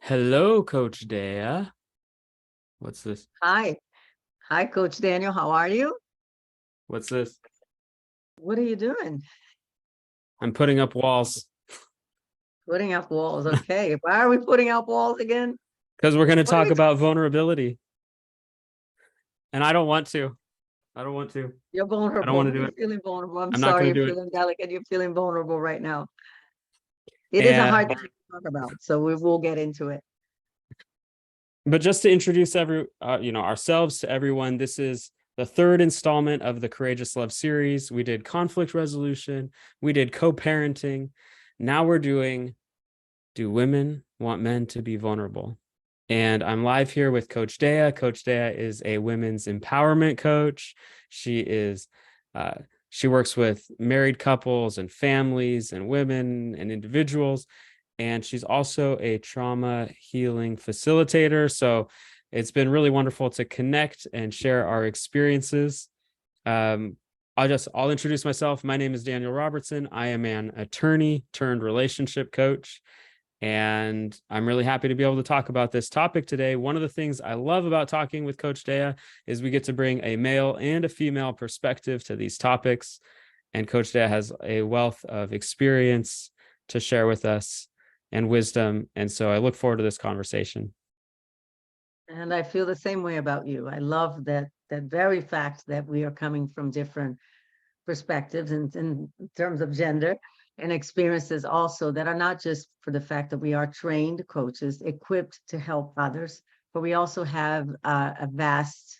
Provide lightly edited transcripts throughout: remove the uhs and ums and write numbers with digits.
Hello, Coach Déa. What's this? Hi. Hi, Coach Daniel. How are you? What's this? What are you doing? I'm putting up walls Putting up walls. Okay. Why are we putting up walls again? because we're going to What are talk we about vulnerability. And I don't want to. I don't want to. You're I don't want vulnerable. to do You're it. feeling vulnerable. I'm I'm not sorry going you're to do it. feeling delicate. You're feeling vulnerable right now. It is a hard And thing to talk about, so we will get into it. but just to introduce ourselves to everyone, this is the third installment of the Courageous Love series. We did conflict resolution, we did co-parenting. Now we're doing Do Women Want Men to Be Vulnerable? And I'm live here with Coach Déa. Coach Déa is a women's empowerment coach. She is she works with married couples and families and women and individuals. And she's also a trauma healing facilitator. So it's been really wonderful to connect and share our experiences. Um, I'll introduce myself. My name is Daniel Robertson. I am an attorney turned relationship coach. And I'm really happy to be able to talk about this topic today. One of the things I love about talking with Coach Déa is we get to bring a male and a female perspective to these topics. And Coach Déa has a wealth of experience to share with us and wisdom. And so I look forward to this conversation. And I feel the same way about you. I love that very fact that we are coming from different perspectives in terms of gender and experiences also that are not just for the fact that we are trained coaches equipped to help others, but we also have a vast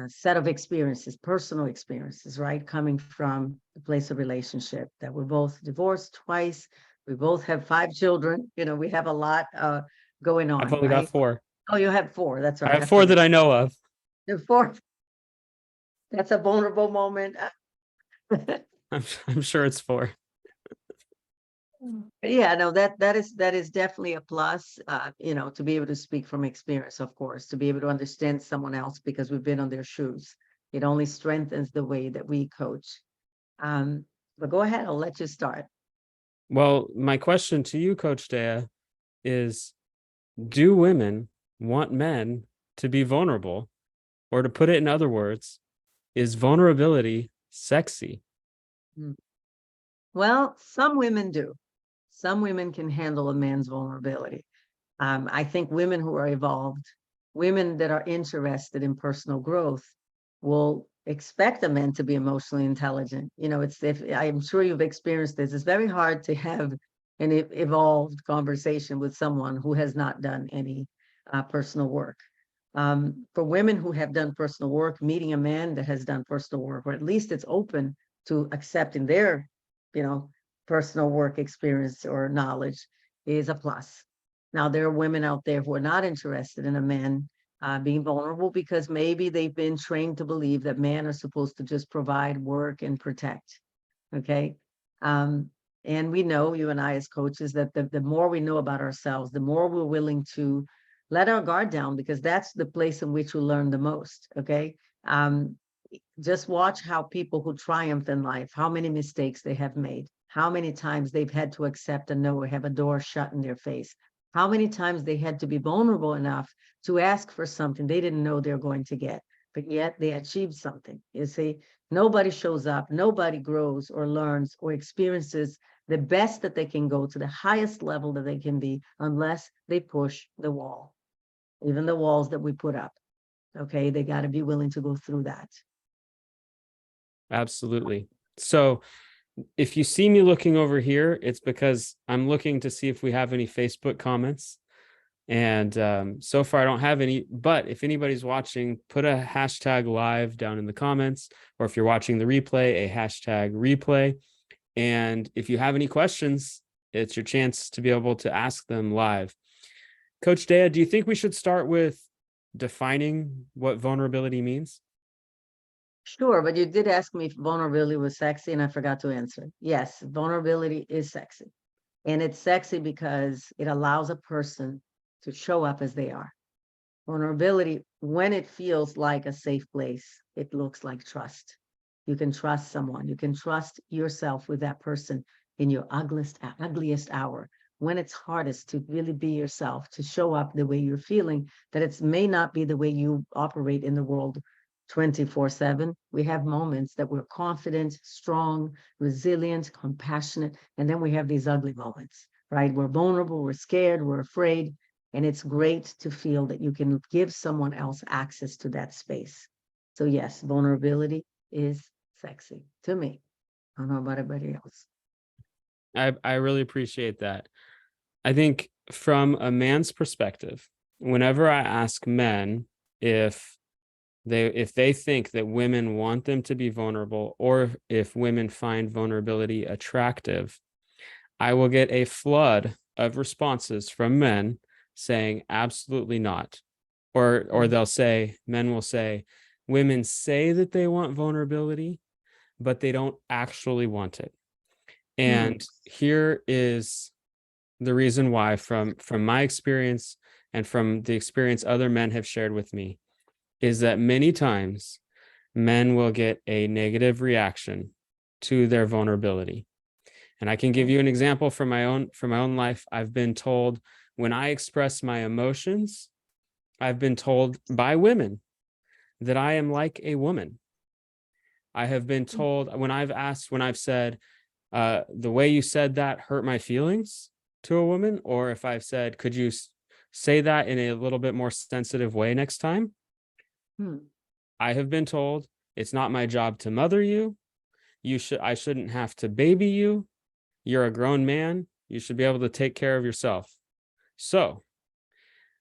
set of experiences, personal experiences, right? Coming from the place of relationship that we're both divorced twice. We both have 5 children. We have a lot going I've on, only got right? 4. Oh, you have 4. That's I right. have 4 that I know of. The 4. That's a vulnerable moment. I'm sure it's 4. Yeah, no, that is definitely a plus, to be able to speak from experience, of course, to be able to understand someone else because we've been on their shoes. It only strengthens the way that we coach. But go ahead, I'll let you start. Well, my question to you, Coach Déa, is do women want men to be vulnerable? Or to put it in other words, is vulnerability sexy? Mm. Well, some women do. Some women can handle a man's vulnerability. I think women who are evolved, women that are interested in personal growth, will expect a man to be emotionally intelligent. It's if I'm sure you've experienced this. It's very hard to have an evolved conversation with someone who has not done any personal work. For women who have done personal work, meeting a man that has done personal work, or at least it's open to accepting their, you know, personal work experience or knowledge, is a plus. Now, there are women out there who are not interested in a man being vulnerable because maybe they've been trained to believe that men are supposed to just provide, work, and protect. Okay. Um, and we know, you and I as coaches, that the more we know about ourselves, the more we're willing to let our guard down, because that's the place in which we learn the most. Okay. Um, just watch how people who triumph in life, how many mistakes they have made, how many times they've had to accept a no or have a door shut in their face, how many times they had to be vulnerable enough to ask for something they didn't know they're going to get, but yet they achieved something. You see, nobody shows up, nobody grows or learns or experiences the best that they can go to the highest level that they can be unless they push the wall, even the walls that we put up. Okay, they got to be willing to go through that. Absolutely. So if you see me looking over here, it's because I'm looking to see if we have any Facebook comments. And so far, I don't have any. But if anybody's watching, put a hashtag live down in the comments. Or if you're watching the replay, a hashtag replay. And if you have any questions, it's your chance to be able to ask them live. Coach Déa, do you think we should start with defining what vulnerability means? Sure, but you did ask me if vulnerability was sexy, and I forgot to answer. Yes, vulnerability is sexy. And it's sexy because it allows a person to show up as they are. Vulnerability, when it feels like a safe place, it looks like trust. You can trust someone. You can trust yourself with that person in your ugliest hour, when it's hardest to really be yourself, to show up the way you're feeling, that it may not be the way you operate in the world 24/7. We have moments that we're confident, strong, resilient, compassionate, and then we have these ugly moments, right? We're vulnerable, we're scared, we're afraid, and it's great to feel that you can give someone else access to that space. So yes, vulnerability is sexy to me. I don't know about everybody else. I really appreciate that. I think from a man's perspective, whenever I ask men if they think that women want them to be vulnerable, or if women find vulnerability attractive, I will get a flood of responses from men saying absolutely not. Or Mm, they'll say, men will say, women say that they want vulnerability, but they don't actually want it. mm, And here is the reason why, from my experience and from the experience other men have shared with me, is that many times men will get a negative reaction to their vulnerability. And I can give okay. you an example from my own life. I've been told, when I express my emotions, I've been told by women that I am like a woman. I have been Mm, told, when I've said, the way you said that hurt my feelings, to a woman, or if I've said, could you say that in a little bit more sensitive way next time? mm, I have been told, it's not my job to mother you. I shouldn't have to baby you. You're a grown man. You should be able to take care of yourself. So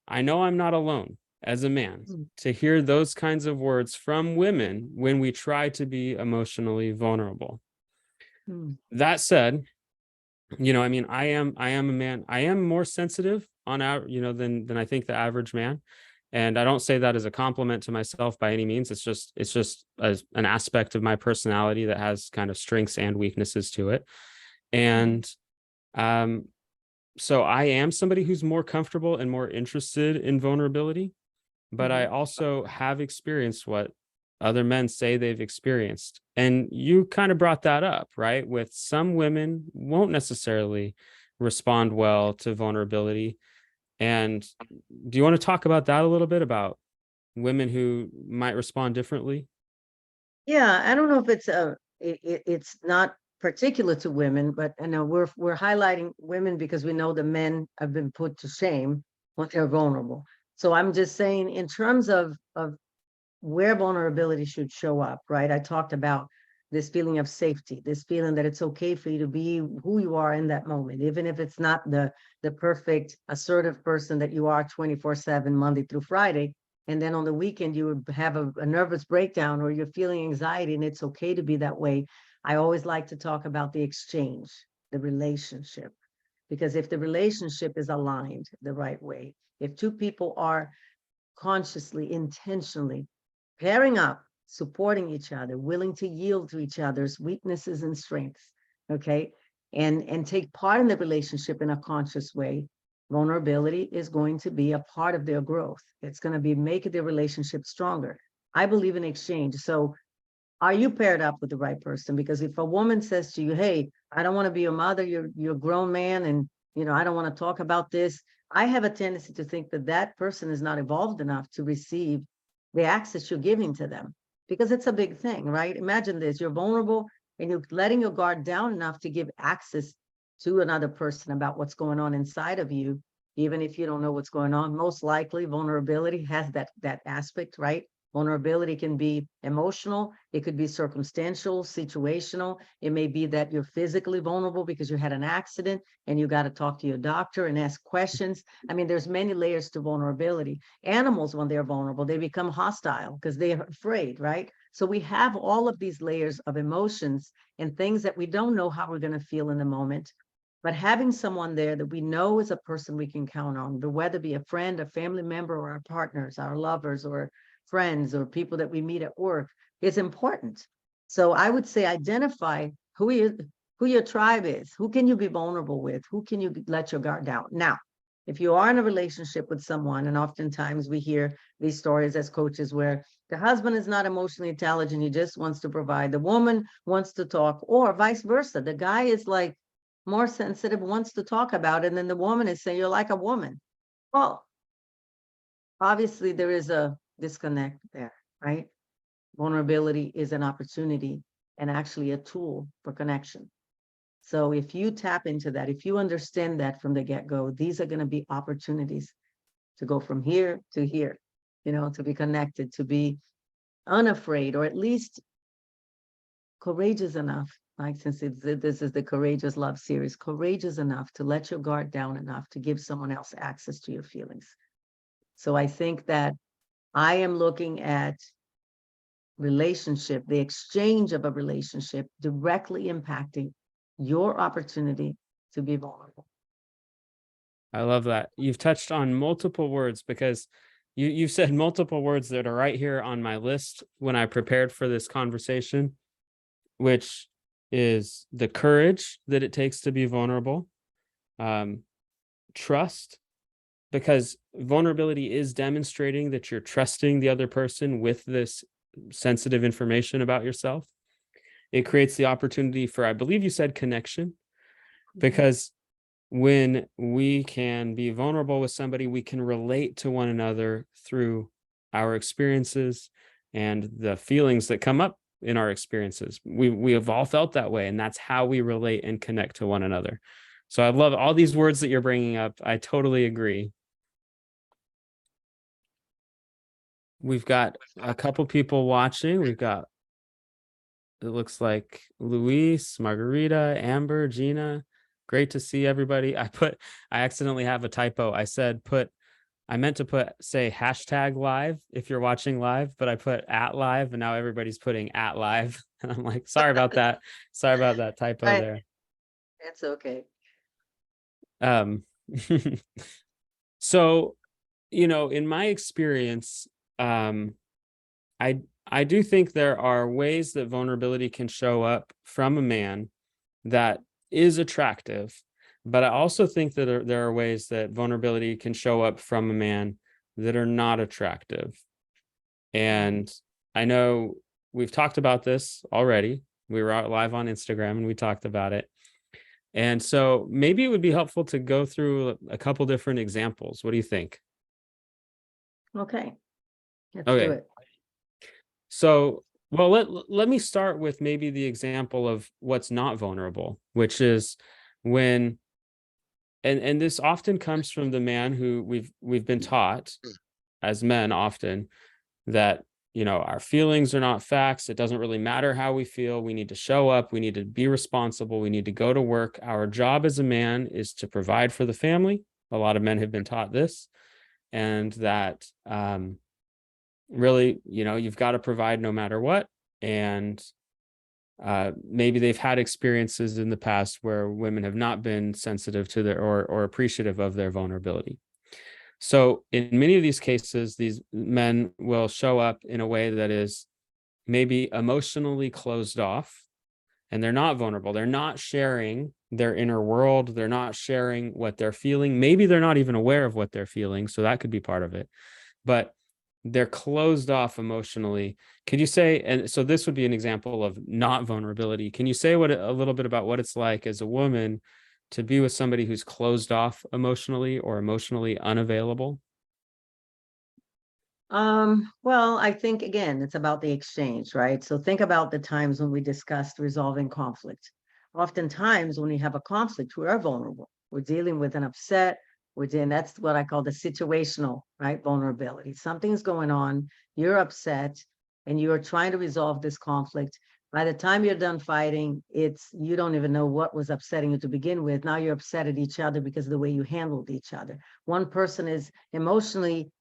I know I'm not alone as a man mm, to hear those kinds of words from women when we try to be emotionally vulnerable. mm, That said, I mean, I am a man. I am more sensitive on our, than I think the average man. And I don't say that as a compliment to myself by any means. It's just an aspect of my personality that has kind of strengths and weaknesses to it. mm, And um, so I am somebody who's more comfortable and more interested in vulnerability, but I mhm, also have experienced what other men say they've experienced. And you kind of brought that up, right? With some women won't necessarily respond well to vulnerability. And do you want to talk about that a little bit, about women who might respond differently? Yeah, I don't know if it's not particular to women, but I know we're highlighting women because we know the men have been put to shame when they're vulnerable. So I'm just saying, in terms of where vulnerability should show up, right? I talked about this feeling of safety, this feeling that it's okay for you to be who you are in that moment, even if it's not the perfect assertive person that you are 24/7, Monday through Friday. And then on the weekend, you would have a nervous breakdown or you're feeling anxiety, and it's okay to be that way. I always like to talk about the exchange, the relationship, because if the relationship is aligned the right way, if two people are consciously, intentionally pairing up, supporting each other, willing to yield to each other's weaknesses and strengths, okay, and take part in the relationship in a conscious way, vulnerability is going to be a part of their growth. It's going to be making their relationship stronger. I believe in exchange. So are you paired up with the right person? Because if a woman says to you, hey, I don't want to be your mother, you're a grown man, and I don't want to talk about this, I have a tendency to think that that person is not evolved enough to receive the access you're giving to them, because it's a big thing, right? Imagine this, you're vulnerable and you're letting your guard down enough to give access to another person about what's going on inside of you, even if you don't know what's going on. Most likely vulnerability has that aspect, right? Vulnerability can be emotional, it could be circumstantial, situational. It may be that you're physically vulnerable because you had an accident and you got to talk to your doctor and ask questions. I mean, there's many layers to vulnerability. Animals, when they're vulnerable, they become hostile because they're afraid, right? So we have all of these layers of emotions and things that we don't know how we're going to feel in the moment. But having someone there that we know is a person we can count on, whether it be a friend, a family member, or our partners, our lovers, or friends, or people that we meet at work, is important. So I would say identify who your tribe is, who can you be vulnerable with, who can you let your guard down. Now, if you are in a relationship with someone, and oftentimes we hear these stories as coaches where the husband is not emotionally intelligent, he just wants to provide, the woman wants to talk, or vice versa. The guy is like more sensitive, wants to talk about it, and then the woman is saying, you're like a woman. Well, obviously there is a disconnect there, right? Vulnerability is an opportunity and actually a tool for connection. So if you tap into that, if you understand that from the get-go, these are going to be opportunities to go from here to here, to be connected, to be unafraid, or at least courageous enough, like since this is the Courageous Love series, courageous enough to let your guard down enough to give someone else access to your feelings. So I think that I am looking at relationship, the exchange of a relationship directly impacting your opportunity to be vulnerable. I love that. You've touched on multiple words, because you've said multiple words that are right here on my list when I prepared for this conversation, which is the courage that it takes to be vulnerable, trust, because vulnerability is demonstrating that you're trusting the other person with this sensitive information about yourself. It creates the opportunity for, I believe you said, connection, because when we can be vulnerable with somebody, we can relate to one another through our experiences and the feelings that come up in our experiences. We have all felt that way, and that's how we relate and connect to one another. So I love all these words that you're bringing up. I totally agree. We've got a couple people watching. We've got, it looks like Luis, Margarita, Amber, Gina. Great to see everybody. I accidentally have a typo. I meant to say hashtag live if you're watching live, but I put at live, and now everybody's putting at live. And I'm like, sorry about that. Sorry about that typo Right. there. It's okay. Um, so, in my experience, I do think there are ways that vulnerability can show up from a man that is attractive, but I also think that there are ways that vulnerability can show up from a man that are not attractive. And I know we've talked about this already. We were out live on Instagram and we talked about it. And so maybe it would be helpful to go through a couple different examples. What do you think? Okay. Let's do Okay. it. So, well, let me start with maybe the example of what's not vulnerable, which is when, and this often comes from the man who we've been taught as men often that, our feelings are not facts. It doesn't really matter how we feel. We need to show up. We need to be responsible. We need to go to work. Our job as a man is to provide for the family. A lot of men have been taught this, and that, really, you've got to provide no matter what. And maybe they've had experiences in the past where women have not been sensitive to their or appreciative of their vulnerability. So in many of these cases, these men will show up in a way that is maybe emotionally closed off, and they're not vulnerable. They're not sharing their inner world. They're not sharing what they're feeling. Maybe they're not even aware of what they're feeling. So that could be part of it. But they're closed off emotionally. Could you say, and so this would be an example of not vulnerability. Can you say a little bit about what it's like as a woman to be with somebody who's closed off emotionally or emotionally unavailable? Well, I think again, it's about the exchange, right? So think about the times when we discussed resolving conflict. Oftentimes, when we have a conflict, we are vulnerable. We're dealing with an upset. That's what I call the situational, right? Vulnerability. Something's going on, you're upset, and you are trying to resolve this conflict. By the time you're done fighting, you don't even know what was upsetting you to begin with. Now you're upset at each other because of the way you handled each other. One person is emotionally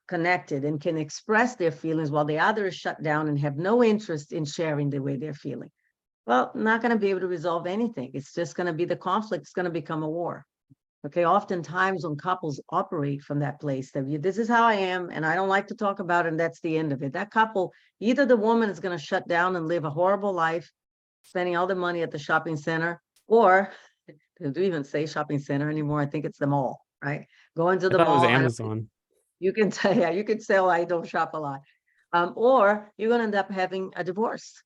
connected and can express their feelings while the other is shut down and have no interest in sharing the way they're feeling. Well, not going to be able to resolve anything. It's just going to be the conflict is going to become a war. Okay, oftentimes when couples operate from that place that this is how I am and I don't like to talk about it, and that's the end of it. That couple, either the woman is going to shut down and live a horrible life, spending all the money at the shopping center, or do even say shopping center anymore? I think it's the mall, right? Going to I the thought it was mall. Amazon. You can say, yeah, you can say, oh, I don't shop a lot. Or you're going to end up having a divorce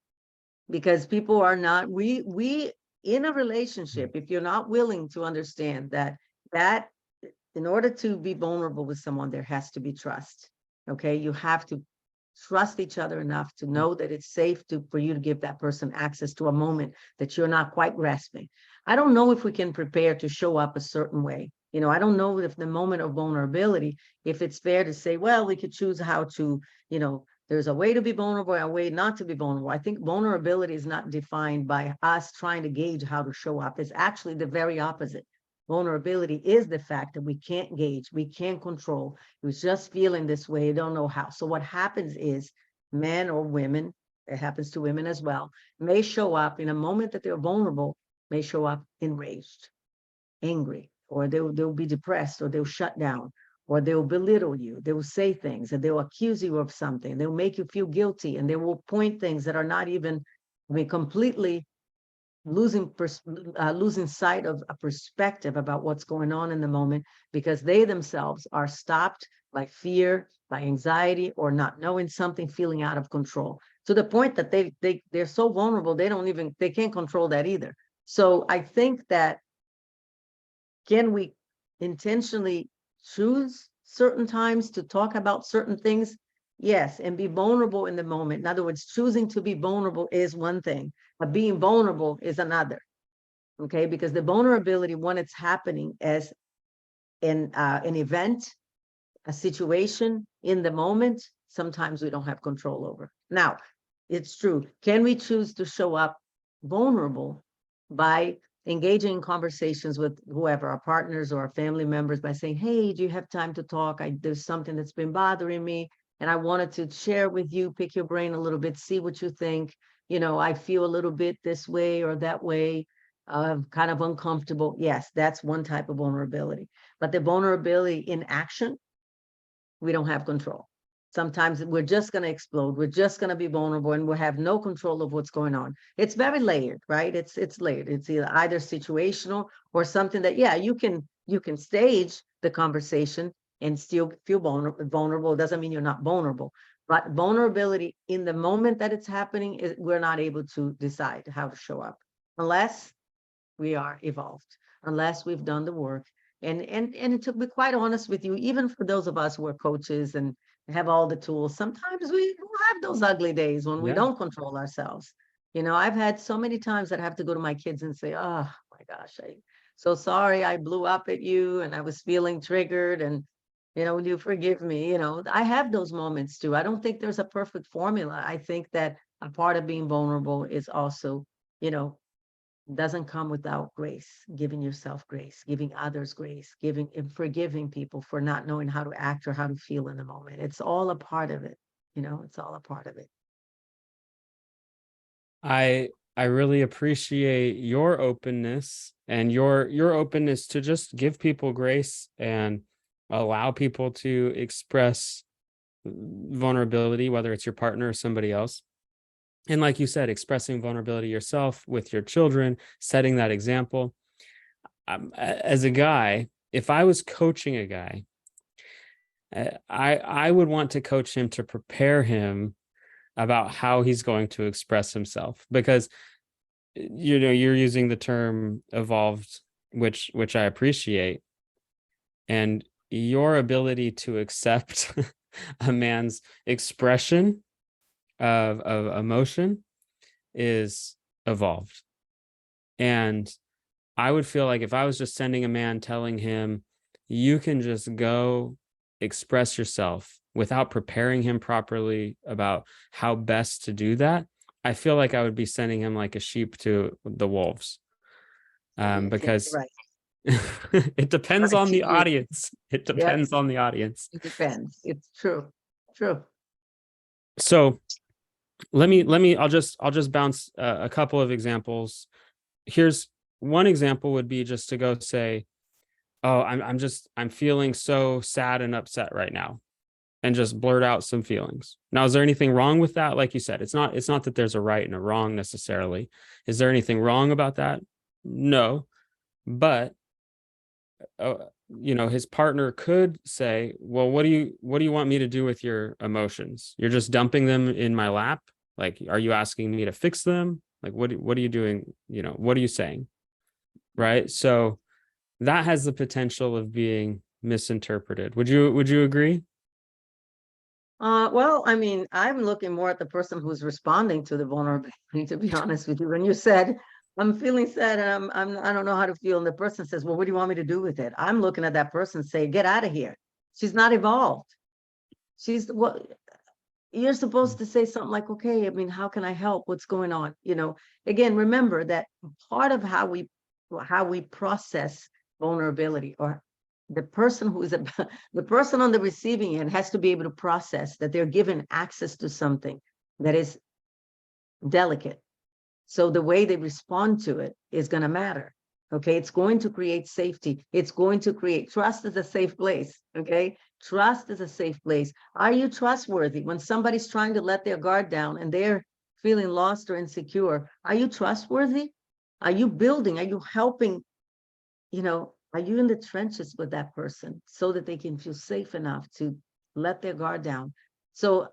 because people are not, we in a relationship, if you're not willing to understand that in order to be vulnerable with someone, there has to be trust. Okay, you have to trust each other enough to know that it's safe for you to give that person access to a moment that you're not quite grasping. I don't know if we can prepare to show up a certain way. I don't know if the moment of vulnerability, if it's fair to say, well, we could choose how to, there's a way to be vulnerable and a way not to be vulnerable. I think vulnerability is not defined by us trying to gauge how to show up. It's actually the very opposite. Vulnerability is the fact that we can't gauge, we can't control. It was just feeling this way, don't know how. So what happens is men or women, it happens to women as well, may show up in a moment that they're vulnerable, may show up enraged, angry, or they'll be depressed, or they'll shut down, or they'll belittle you. They will say things and they'll accuse you of something. They'll make you feel guilty, and they will point things that are not even, completely losing sight of a perspective about what's going on in the moment, because they themselves are stopped by fear, by anxiety, or not knowing something, feeling out of control, to the point that they're so vulnerable they can't control that either. So I think that, can we intentionally choose certain times to talk about certain things? Yes, and be vulnerable in the moment. In other words, choosing to be vulnerable is one thing, but being vulnerable is another. Okay, because the vulnerability, when it's happening as an event, a situation in the moment, sometimes we don't have control over. Now, it's true. Can we choose to show up vulnerable by engaging in conversations with whoever, our partners or our family members, by saying, hey, do you have time to talk? There's something that's been bothering me, and I wanted to share with you, pick your brain a little bit, see what you think. I feel a little bit this way or that way, kind of uncomfortable. Yes, that's one type of vulnerability. But the vulnerability in action, we don't have control. Sometimes we're just going to explode. We're just going to be vulnerable, and we'll have no control of what's going on. It's very layered, right? It's layered. It's either situational or something that, yeah, you can stage the conversation and still feel vulnerable. It doesn't mean you're not vulnerable. But vulnerability in the moment that it's happening, we're not able to decide how to show up unless we are evolved, unless we've done the work. And to be quite honest with you, even for those of us who are coaches and have all the tools, sometimes we have those ugly days when we don't control ourselves. I've had so many times that I have to go to my kids and say, oh my gosh, I'm so sorry I blew up at you and I was feeling triggered, and will you forgive me? I have those moments too. I don't think there's a perfect formula. I think that a part of being vulnerable is also, doesn't come without grace, giving yourself grace, giving others grace, giving and forgiving people for not knowing how to act or how to feel in the moment. It's all a part of it. It's all a part of it. I really appreciate your openness and your openness to just give people grace and allow people to express vulnerability, whether it's your partner or somebody else. And like you said, expressing vulnerability yourself with your children, setting that example. As a guy, if I was coaching a guy, I would want to coach him to prepare him about how he's going to express himself, because you're using the term evolved, which I appreciate, and your ability to accept a man's expression of emotion is evolved. And I would feel like if I was just sending a man telling him, you can just go express yourself without preparing him properly about how best to do that, I feel like I would be sending him like a sheep to the wolves. Because Right. it depends Right. on the audience. It Yep. depends on the audience. It depends. It's true. True. So I'll just bounce a couple of examples. Here's one example would be just to go say, oh, I'm feeling so sad and upset right now, and just blurt out some feelings. Now, is there anything wrong with that? Like you said, it's not that there's a right and a wrong necessarily. Is there anything wrong about that? No. But his partner could say, well, what do you want me to do with your emotions? You're just dumping them in my lap. Like, are you asking me to fix them? Like, what are you doing? What are you saying? Right. So that has the potential of being misinterpreted. Would you agree? Well, I mean, I'm looking more at the person who's responding to the vulnerability, to be honest with you. When you said, I'm feeling sad and I don't know how to feel. And the person says, well, what do you want me to do with it? I'm looking at that person and say, get out of here. She's not evolved. She's what you're supposed to say something like, okay, I mean, how can I help? What's going on? Again, remember that part of how we process vulnerability, or the person who is the person on the receiving end has to be able to process that they're given access to something that is delicate. So the way they respond to it is going to matter. Okay, it's going to create safety. It's going to create trust is a safe place. Okay, trust is a safe place. Are you trustworthy when somebody's trying to let their guard down and they're feeling lost or insecure? Are you trustworthy? Are you building? Are you helping? Are you in the trenches with that person so that they can feel safe enough to let their guard down? So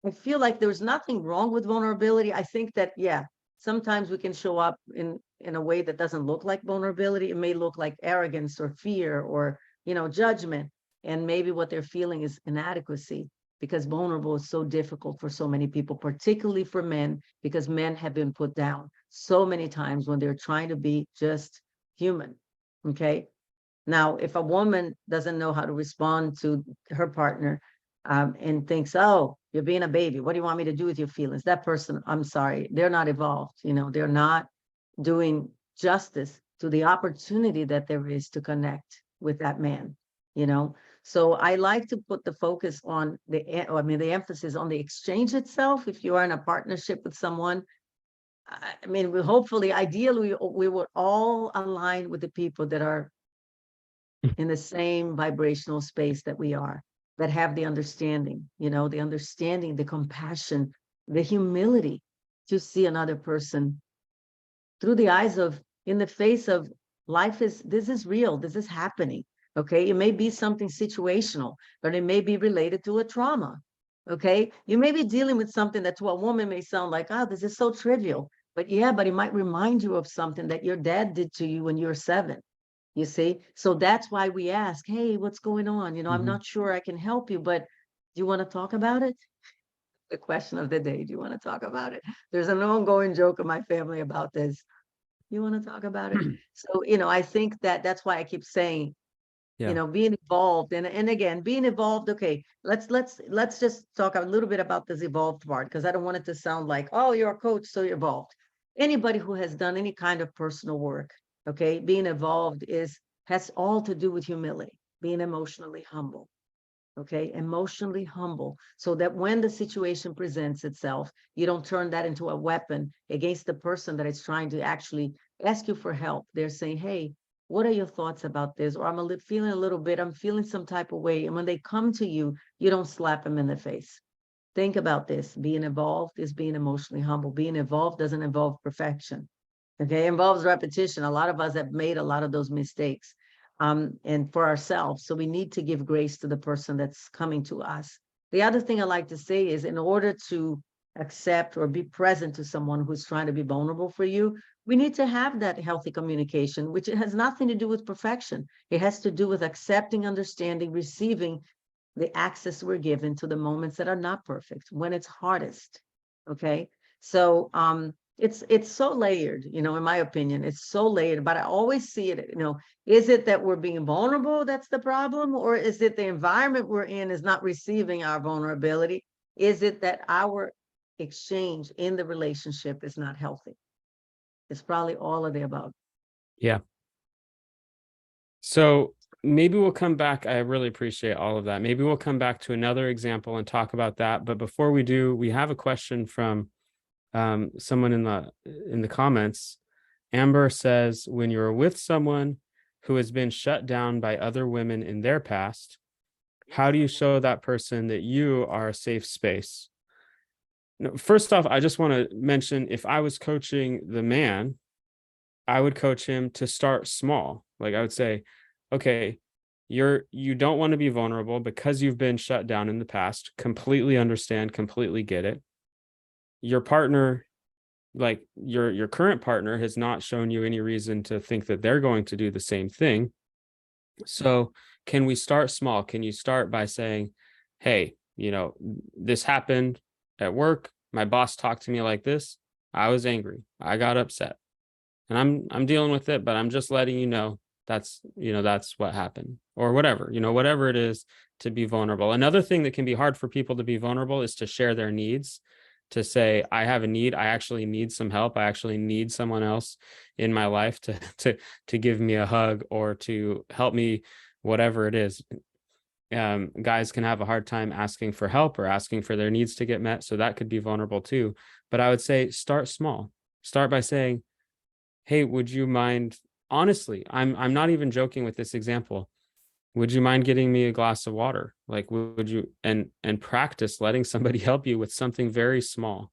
I feel like there's nothing wrong with vulnerability. I think that, yeah, sometimes we can show up in a way that doesn't look like vulnerability. It may look like arrogance or fear or, judgment. And maybe what they're feeling is inadequacy, because vulnerable is so difficult for so many people, particularly for men, because men have been put down so many times when they're trying to be just human. Okay. Now, if a woman doesn't know how to respond to her partner, and thinks, oh, you're being a baby, what do you want me to do with your feelings? That person, I'm sorry, they're not evolved. They're not doing justice to the opportunity that there is to connect with that man. So I like to put the focus on the emphasis on the exchange itself. If you are in a partnership with someone, I mean, ideally, we would all align with the people that are in the same vibrational space that we are, that have the understanding, the compassion, the humility to see another person through the eyes of, in the face of this is real, this is happening. Okay. It may be something situational, but it may be related to a trauma. Okay. You may be dealing with something that to a woman may sound like, oh, this is so trivial. But it might remind you of something that your dad did to you when you were 7. You see? So that's why we ask, hey, what's going on? I'm not sure I can help you, but do you want to talk about it? The question of the day, do you want to talk about it? There's an ongoing joke in my family about this. You want to talk about it? So, I think that's why I keep saying, Yeah. being involved and again, being involved. Okay, let's just talk a little bit about this evolved part, because I don't want it to sound like, oh, you're a coach, so you're evolved. Anybody who has done any kind of personal work, okay, being evolved has all to do with humility, being emotionally humble. Okay, emotionally humble, so that when the situation presents itself, you don't turn that into a weapon against the person that is trying to actually ask you for help. They're saying, hey, what are your thoughts about this? Or I'm feeling some type of way. And when they come to you, you don't slap them in the face. Think about this. Being evolved is being emotionally humble. Being evolved doesn't involve perfection. Okay, it involves repetition. A lot of us have made a lot of those mistakes, and for ourselves. So we need to give grace to the person that's coming to us. The other thing I like to say is, in order to accept or be present to someone who's trying to be vulnerable for you, we need to have that healthy communication, which it has nothing to do with perfection. It has to do with accepting, understanding, receiving the access we're given to the moments that are not perfect, when it's hardest. Okay. So it's so layered, in my opinion. It's so layered, but I always see it, is it that we're being vulnerable that's the problem? Or is it the environment we're in is not receiving our vulnerability? Is it that our exchange in the relationship is not healthy? It's probably all of the above. Yeah. So maybe we'll come back. I really appreciate all of that. Maybe we'll come back to another example and talk about that. But before we do, we have a question from someone in the comments. Amber says, when you're with someone who has been shut down by other women in their past, how do you show that person that you are a safe space? Now, first off, I just want to mention, if I was coaching the man, I would coach him to start small. Like, I would say, okay, you don't want to be vulnerable because you've been shut down in the past. Completely understand, completely get it. Your partner like your current partner has not shown you any reason to think that they're going to do the same thing. So can we start small? Can you start by saying, hey, this happened at work. My boss talked to me like this. I was angry. I got upset. And I'm dealing with it, but I'm just letting you know that's what happened, or whatever it is, to be vulnerable. Another thing that can be hard for people to be vulnerable is to share their needs, to say, I have a need, I actually need some help, I actually need someone else in my life to give me a hug or to help me, whatever it is. Guys can have a hard time asking for help or asking for their needs to get met, so that could be vulnerable too. But I would say start small. Start by saying, hey, would you mind, honestly, I'm not even joking with this example, would you mind getting me a glass of water? Like, would you, and practice letting somebody help you with something very small.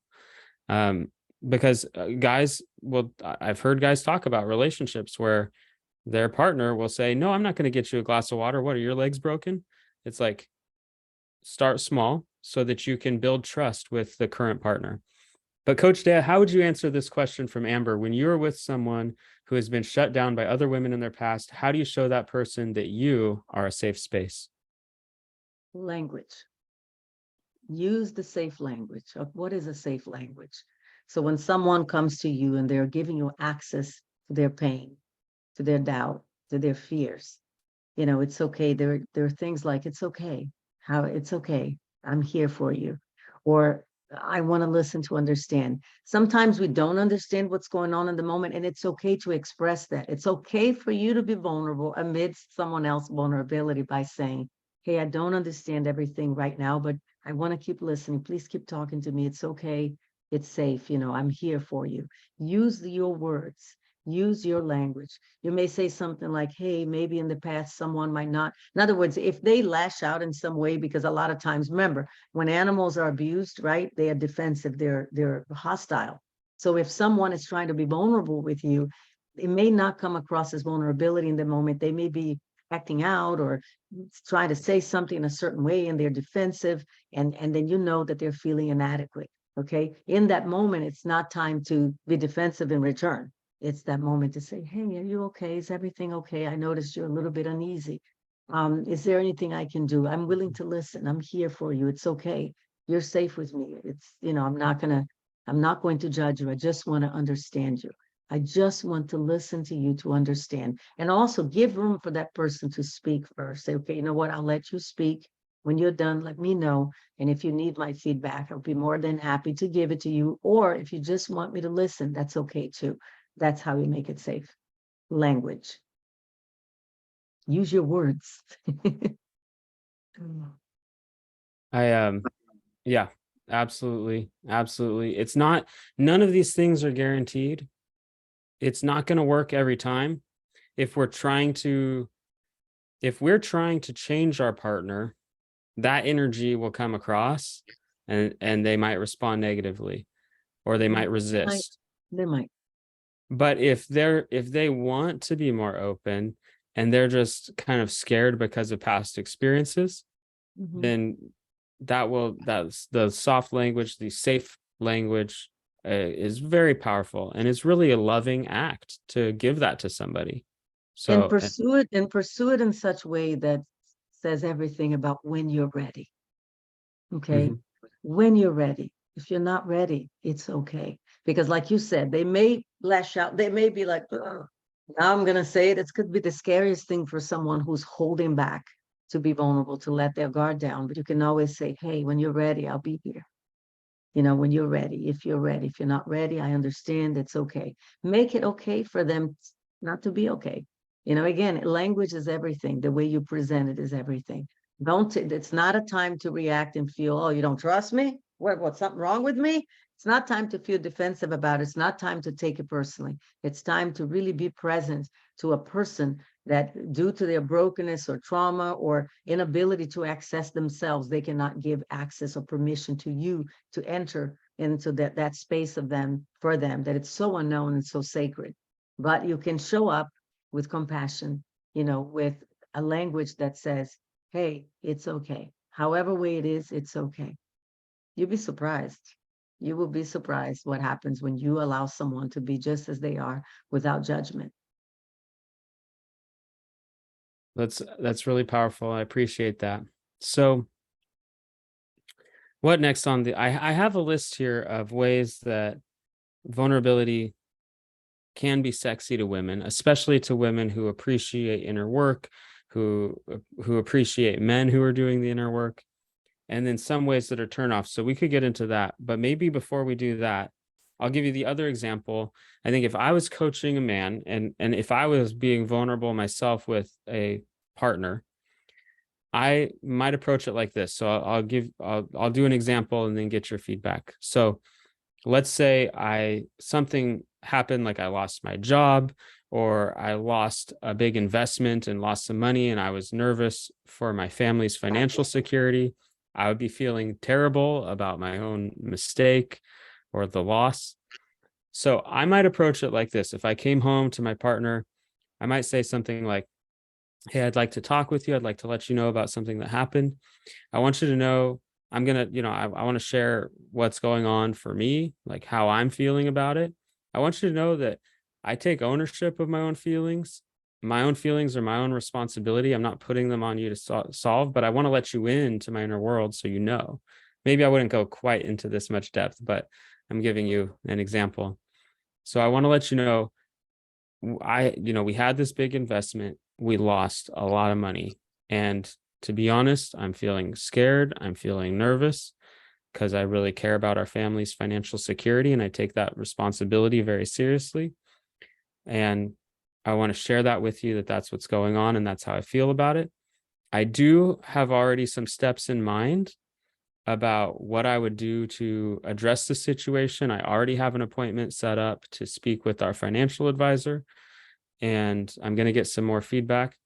Because guys, well, I've heard guys talk about relationships where their partner will say, no, I'm not going to get you a glass of water. What, are your legs broken? It's like, start small so that you can build trust with the current partner. But Coach Déa, how would you answer this question from Amber? When you're with someone who has been shut down by other women in their past, how do you show that person that you are a safe space? Language. Use the safe language. What is a safe language? So when someone comes to you and they're giving you access to their pain, to their doubt, to their fears, it's okay. There are things like, it's okay. How it's okay. I'm here for you. Or I want to listen to understand. Sometimes we don't understand what's going on in the moment, and it's okay to express that. It's okay for you to be vulnerable amidst someone else's vulnerability by saying, hey, I don't understand everything right now, but I want to keep listening. Please keep talking to me. It's okay. It's safe. I'm here for you. Use your words. Use your language. You may say something like, hey, maybe in the past someone might not. In other words, if they lash out in some way, because a lot of times, remember, when animals are abused, right, they are defensive, they're hostile. So if someone is trying to be vulnerable with you, it may not come across as vulnerability in the moment. They may be acting out or trying to say something in a certain way, and they're defensive, and then that they're feeling inadequate. Okay. In that moment, it's not time to be defensive in return. It's that moment to say, hey, are you okay? Is everything okay? I noticed you're a little bit uneasy. Is there anything I can do? I'm willing to listen. I'm here for you. It's okay. You're safe with me. I'm not going to judge you. I just want to understand you. I just want to listen to you to understand. And also give room for that person to speak first. Say, okay, you know what? I'll let you speak. When you're done, let me know. And if you need my feedback, I'll be more than happy to give it to you. Or if you just want me to listen, that's okay too. That's how you make it safe. Language. Use your words. Yeah, absolutely. Absolutely. It's not, none of these things are guaranteed. It's not going to work every time. If we're trying to, if we're trying to change our partner, that energy will come across, and they might respond negatively, or they might They might. resist. They might. But if they want to be more open and they're just kind of scared because of past experiences, Mhm. then that's the soft language, the safe language, is very powerful, and it's really a loving act to give that to somebody. And So, pursue it in such a way that says everything about when you're ready. Okay. mhm. When you're ready. If you're not ready, it's okay. Because like you said, they may lash out. They may be like, "Ugh, now I'm going to say it. It's could be the scariest thing for someone who's holding back to be vulnerable, to let their guard down. But you can always say, hey, when you're ready, I'll be here. When you're ready, if you're ready. If you're not ready, I understand. It's okay. Make it okay for them not to be okay. Again, language is everything. The way you present it is everything. Don't, it's not a time to react and feel, oh, you don't trust me? What's something wrong with me? It's not time to feel defensive about it. It's not time to take it personally. It's time to really be present to a person that, due to their brokenness or trauma or inability to access themselves, they cannot give access or permission to you to enter into that space of them, for them, that it's so unknown and so sacred. But you can show up with compassion, with a language that says, hey, it's okay. However way it is, it's okay. You'll be surprised. You will be surprised what happens when you allow someone to be just as they are without judgment. That's really powerful. I appreciate that. So what next on the I have a list here of ways that vulnerability can be sexy to women, especially to women who appreciate inner work, who appreciate men who are doing the inner work, and then some ways that are turnoffs. So we could get into that, but maybe before we do that, I'll give you the other example. I think if I was coaching a man and if I was being vulnerable myself with a partner, I might approach it like this. So I'll do an example and then get your feedback. So let's say something happened, like I lost my job or I lost a big investment and lost some money and I was nervous for my family's financial security. I would be feeling terrible about my own mistake or the loss. So I might approach it like this. If I came home to my partner, I might say something like, "Hey, I'd like to talk with you. I'd like to let you know about something that happened. I want you to know I'm going to, I want to share what's going on for me, like how I'm feeling about it. I want you to know that I take ownership of my own feelings. My own feelings are my own responsibility. I'm not putting them on you to solve, but I want to let you into my inner world so you know." Maybe I wouldn't go quite into this much depth, but I'm giving you an example. So I want to let you know we had this big investment. We lost a lot of money. And to be honest, I'm feeling scared. I'm feeling nervous because I really care about our family's financial security and I take that responsibility very seriously. And I want to share that with you that that's what's going on and that's how I feel about it. I do have already some steps in mind about what I would do to address the situation. I already have an appointment set up to speak with our financial advisor, and I'm going to get some more feedback.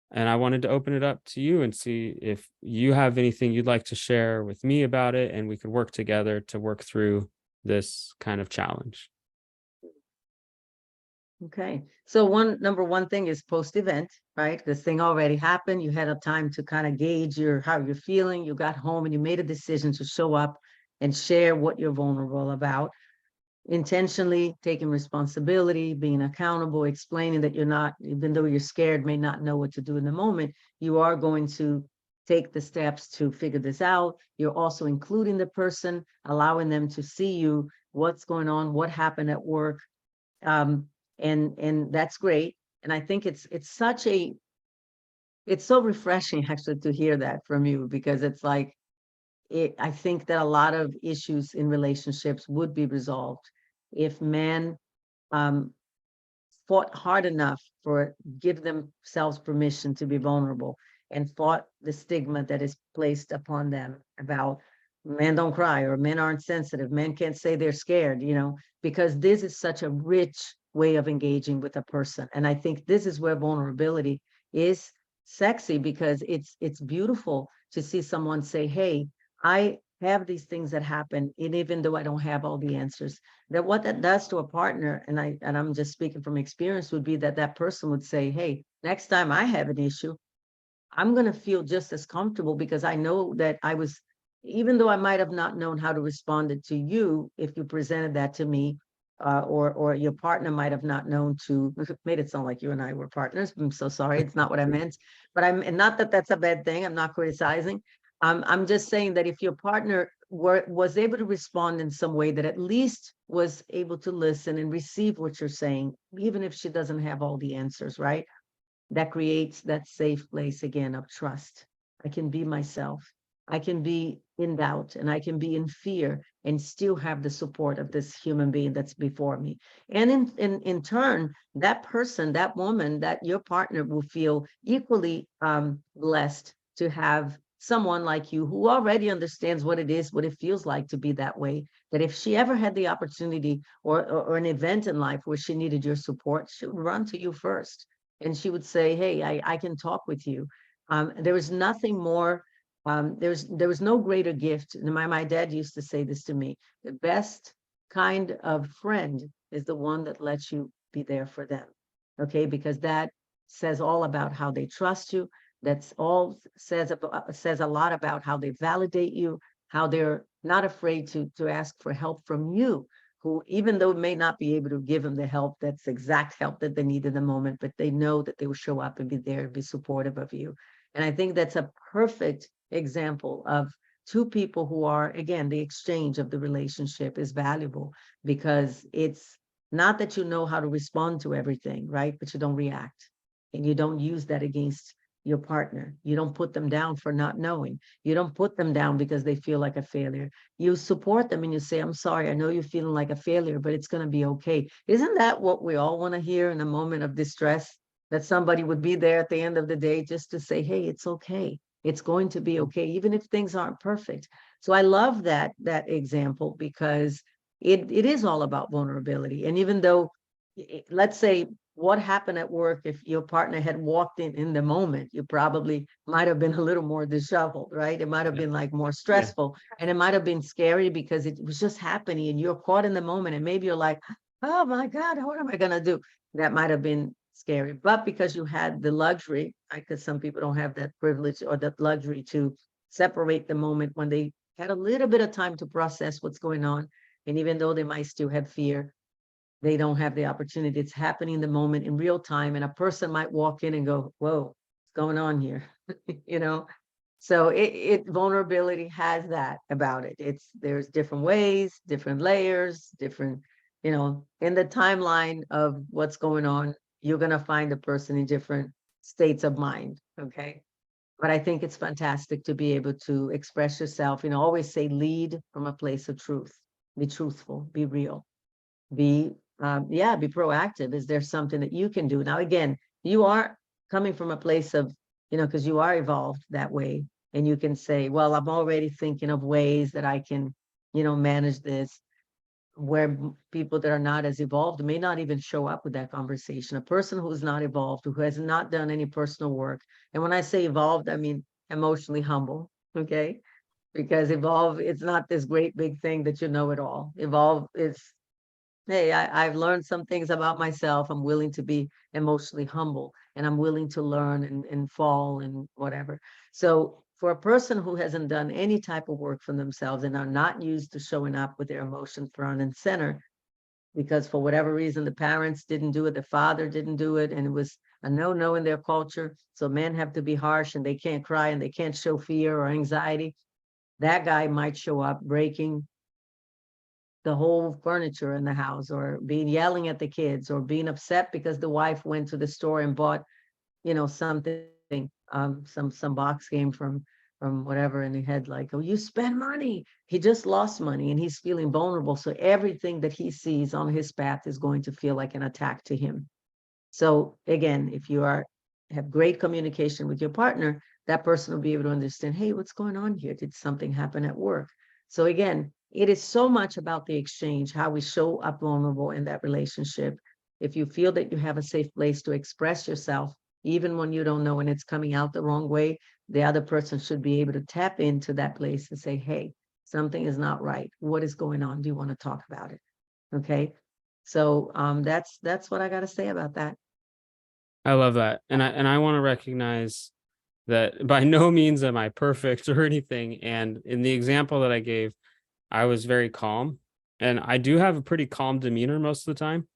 And I wanted to open it up to you and see if you have anything you'd like to share with me about it, and we could work together to work through this kind of challenge. Okay. So number one thing is post-event, right? This thing already happened. You had a time to kind of gauge how you're feeling. You got home and you made a decision to show up and share what you're vulnerable about. Intentionally taking responsibility, being accountable, explaining that you're not, even though you're scared, may not know what to do in the moment, you are going to take the steps to figure this out. You're also including the person, allowing them to see you, what's going on, what happened at work. And that's great. And I think it's so refreshing actually to hear that from you, because it's like I think that a lot of issues in relationships would be resolved if men um, fought hard enough for give themselves permission to be vulnerable and fought the stigma that is placed upon them about men don't cry or men aren't sensitive, men can't say they're scared, because this is such a rich way of engaging with a person. And I think this is where vulnerability is sexy, because it's beautiful to see someone say, hey, I have these things that happen, and even though I don't have all the answers, that what that does to a partner, and I'm just speaking from experience, would be that person would say, hey, next time I have an issue, I'm going to feel just as comfortable, because I know that even though I might have not known how to respond it to you, if you presented that to me, or your partner might have not known to, made it sound like you and I were partners. I'm so sorry. It's not what I meant, but and not that that's a bad thing. I'm not criticizing. I'm just saying that if your partner was able to respond in some way that at least was able to listen and receive what you're saying, even if she doesn't have all the answers, right? That creates that safe place again of trust. I can be myself. I can be in doubt and I can be in fear and still have the support of this human being that's before me. And in turn, that person, that woman, that your partner will feel equally blessed to have someone like you who already understands what it is, what it feels like to be that way. That if she ever had the opportunity or an event in life where she needed your support, she would run to you first. And she would say, hey, I can talk with you. There was nothing more, there was no greater gift. And my dad used to say this to me: the best kind of friend is the one that lets you be there for them. Okay, because that says all about how they trust you. That's all says a lot about how they validate you, how they're not afraid to ask for help from you, who, even though may not be able to give them the help, that's exact help that they need in the moment, but they know that they will show up and be there and be supportive of you. And I think that's a perfect example of two people who are, again, the exchange of the relationship is valuable, because it's not that you know how to respond to everything, right? But you don't react, and you don't use that against your partner. You don't put them down for not knowing. You don't put them down because they feel like a failure. You support them and you say, I'm sorry, I know you're feeling like a failure, but it's going to be okay. Isn't that what we all want to hear in a moment of distress? That somebody would be there at the end of the day just to say, hey, it's okay. It's going to be okay, even if things aren't perfect. So I love that example, because it is all about vulnerability. And even though, let's say, what happened at work, if your partner had walked in the moment, you probably might have been a little more disheveled, right? It might have Yeah. been like more Yeah. stressful, and it might have been scary because it was just happening and you're caught in the moment, and maybe you're like, oh my God, what am I gonna do? That might have been scary. But because you had the luxury, because some people don't have that privilege or that luxury to separate the moment when they had a little bit of time to process what's going on, and even though they might still have fear, they don't have the opportunity. It's happening in the moment in real time. And a person might walk in and go, whoa, what's going on here? you know? So vulnerability has that about it. There's different ways, different layers, different, in the timeline of what's going on, you're going to find a person in different states of mind. Okay. But I think it's fantastic to be able to express yourself, always say lead from a place of truth, be truthful, be real, be be proactive. Is there something that you can do? Now again, you are coming from a place of, because you are evolved that way, and you can say, well, I'm already thinking of ways that I can, manage this, where people that are not as evolved may not even show up with that conversation. A person who's not evolved, who has not done any personal work, and when I say evolved, I mean emotionally humble, okay? Because evolve, it's not this great big thing that you know it all. Evolve is, hey, I've learned some things about myself. I'm willing to be emotionally humble, and I'm willing to learn and fall and whatever. So for a person who hasn't done any type of work for themselves and are not used to showing up with their emotions front and center, because for whatever reason, the parents didn't do it, the father didn't do it, and it was a no-no in their culture. So men have to be harsh and they can't cry and they can't show fear or anxiety. That guy might show up breaking the whole furniture in the house, or being yelling at the kids, or being upset because the wife went to the store and bought, something, some box game from whatever, and he had like, oh, you spend money. He just lost money and he's feeling vulnerable. So everything that he sees on his path is going to feel like an attack to him. So again, if you have great communication with your partner, that person will be able to understand, hey, what's going on here? Did something happen at work? So again, it is so much about the exchange, how we show up vulnerable in that relationship. If you feel that you have a safe place to express yourself, even when you don't know and it's coming out the wrong way, the other person should be able to tap into that place and say, hey, something is not right. What is going on? Do you want to talk about it? Okay. So that's what I got to say about that. I love that. And I want to recognize that by no means am I perfect or anything. And in the example that I gave, I was very calm, and I do have a pretty calm demeanor most of the time.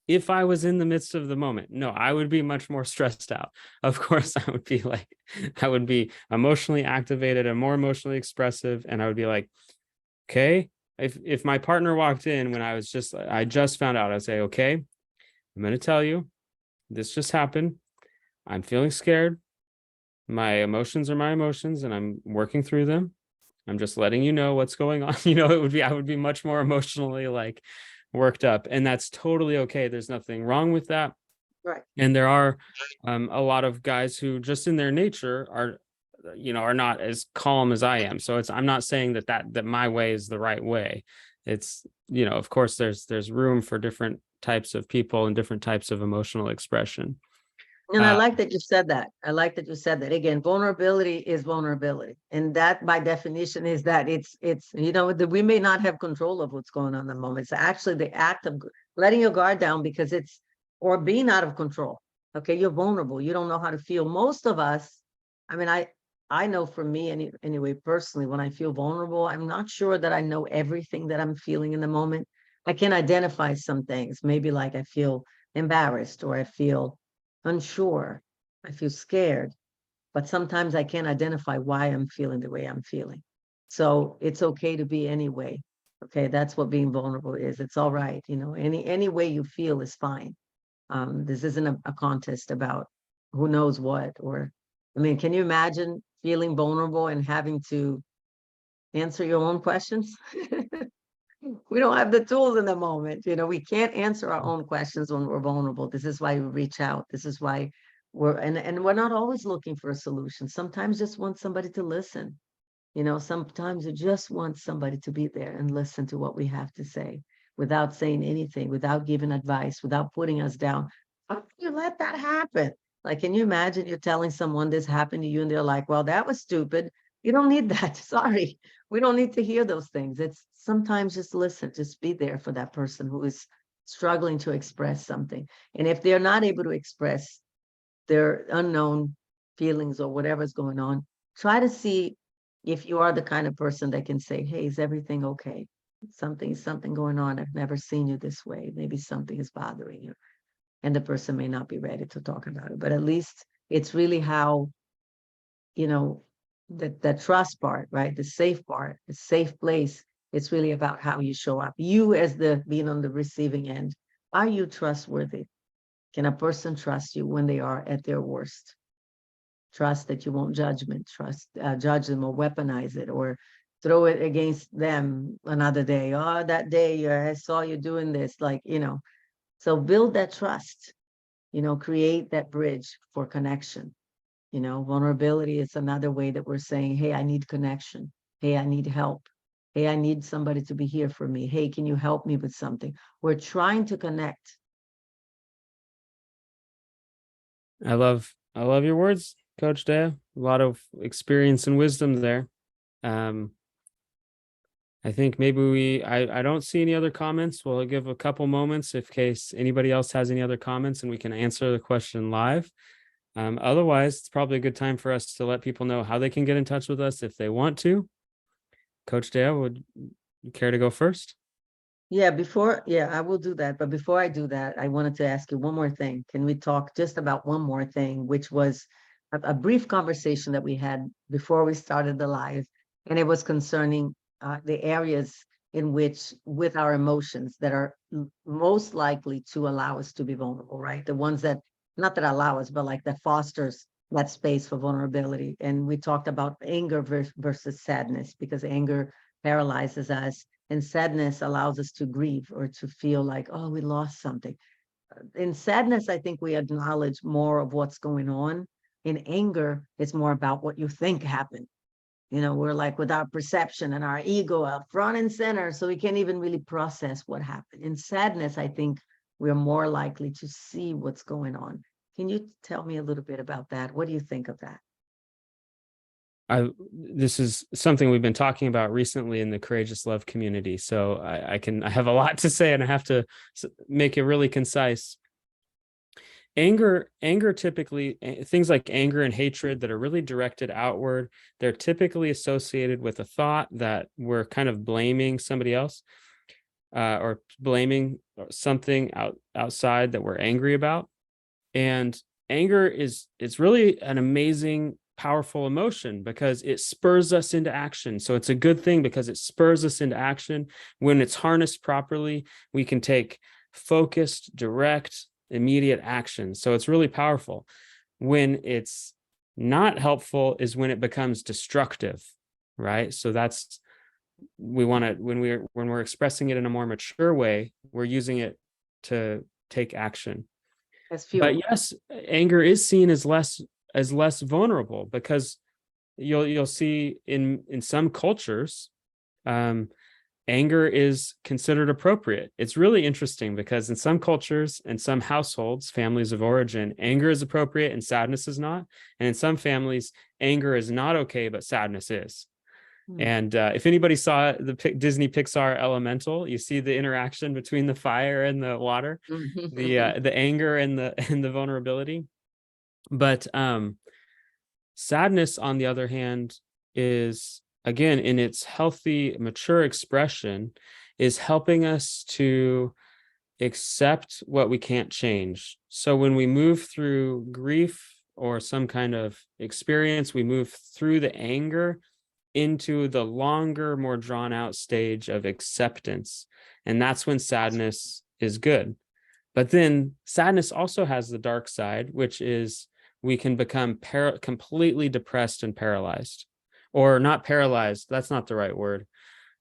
If I was in the midst of the moment, no, I would be much more stressed out. Of course, I would be emotionally activated and more emotionally expressive. And I would be like, okay, if my partner walked in when I just found out, I'd say, okay, I'm going to tell you, this just happened. I'm feeling scared. My emotions are my emotions and I'm working through them. I'm just letting you know what's going on. I would be much more emotionally like worked up, and that's totally okay. There's nothing wrong with that. Right. And there are a lot of guys who just in their nature are not as calm as I am. So I'm not saying that my way is the right way. It's, of course there's room for different types of people and different types of emotional expression. And I Uh, like that you said that. I like that you said that. Again, vulnerability is vulnerability. And that by definition is that that we may not have control of what's going on in the moment. It's actually the act of letting your guard down because or being out of control. Okay, you're vulnerable. You don't know how to feel. Most of us, I mean, I know for me anyway, personally, when I feel vulnerable, I'm not sure that I know everything that I'm feeling in the moment. I can identify some things, maybe like I feel embarrassed or I feel unsure, I feel scared, but sometimes I can't identify why I'm feeling the way I'm feeling. So it's okay to be anyway. Okay, that's what being vulnerable is. It's all right, you know, any way you feel is fine. This isn't a contest about who knows what, or I mean, can you imagine feeling vulnerable and having to answer your own questions? We don't have the tools in the moment. You know, we can't answer our own questions when we're vulnerable. This is why we reach out. This is why and we're not always looking for a solution. Sometimes just want somebody to listen. You know, sometimes you just want somebody to be there and listen to what we have to say without saying anything, without giving advice, without putting us down. How can you let that happen? Like, can you imagine you're telling someone this happened to you and they're like, well, that was stupid. You don't need that. Sorry. We don't need to hear those things. It's sometimes just listen, just be there for that person who is struggling to express something. And if they're not able to express their unknown feelings or whatever's going on, try to see if you are the kind of person that can say, hey, is everything okay? Something going on. I've never seen you this way. Maybe something is bothering you. And the person may not be ready to talk about it, but at least it's really how, you know, the trust part, right? The safe part, the safe place. It's really about how you show up. You as the being on the receiving end, are you trustworthy? Can a person trust you when they are at their worst? Trust that you won't judge them or weaponize it or throw it against them another day. Oh, that day I saw you doing this, like, you know. So build that trust, you know, create that bridge for connection. You know, vulnerability is another way that we're saying, hey, I need connection. Hey, I need help. Hey, I need somebody to be here for me. Hey, can you help me with something? We're trying to connect. I love your words, Coach Déa. A lot of experience and wisdom there. Um, I think maybe I don't see any other comments. We'll give a couple moments in case anybody else has any other comments and we can answer the question live. Otherwise, it's probably a good time for us to let people know how they can get in touch with us if they want to. Coach Déa, would you care to go first? Yeah, I will do that. But before I do that, I wanted to ask you one more thing. Can we talk just about one more thing, which was a brief conversation that we had before we started the live, and it was concerning the areas in which, with our emotions, that are most likely to allow us to be vulnerable, right? The ones that, not that allow us, but like that fosters that space for vulnerability. And we talked about anger versus sadness, because anger paralyzes us and sadness allows us to grieve or to feel like, oh, we lost something. In sadness, I think we acknowledge more of what's going on. In anger, it's more about what you think happened. You know, we're like with our perception and our ego up front and center, so we can't even really process what happened. In sadness, I think we're more likely to see what's going on. Can you tell me a little bit about that? What do you think of that? This is something we've been talking about recently in the Courageous Love community. So I have a lot to say and I have to make it really concise. Anger typically, things like anger and hatred that are really directed outward, they're typically associated with a thought that we're kind of blaming somebody else, or blaming something outside that we're angry about. And anger it's really an amazing, powerful emotion because it spurs us into action. So it's a good thing because it spurs us into action. When it's harnessed properly, we can take focused, direct, immediate action. So it's really powerful. When it's not helpful is when it becomes destructive, right? So that's, we want to, when we're expressing it in a more mature way, we're using it to take action. As But fuel. yes, anger is seen as less vulnerable because you'll see in some cultures, um, anger is considered appropriate. It's really interesting because in some cultures and some households, families of origin, anger is appropriate and sadness is not. And in some families, anger is not okay, but sadness is. Mm. And if anybody saw the Disney Pixar Elemental, you see the interaction between the fire and the water, the anger and the and the vulnerability. But Sadness, on the other hand, is, again, in its healthy, mature expression, is helping us to accept what we can't change. So when we move through grief or some kind of experience, we move through the anger into the longer, more drawn out stage of acceptance. And that's when sadness is good. But then sadness also has the dark side, which is we can become completely depressed and paralyzed, or not paralyzed. That's not the right word.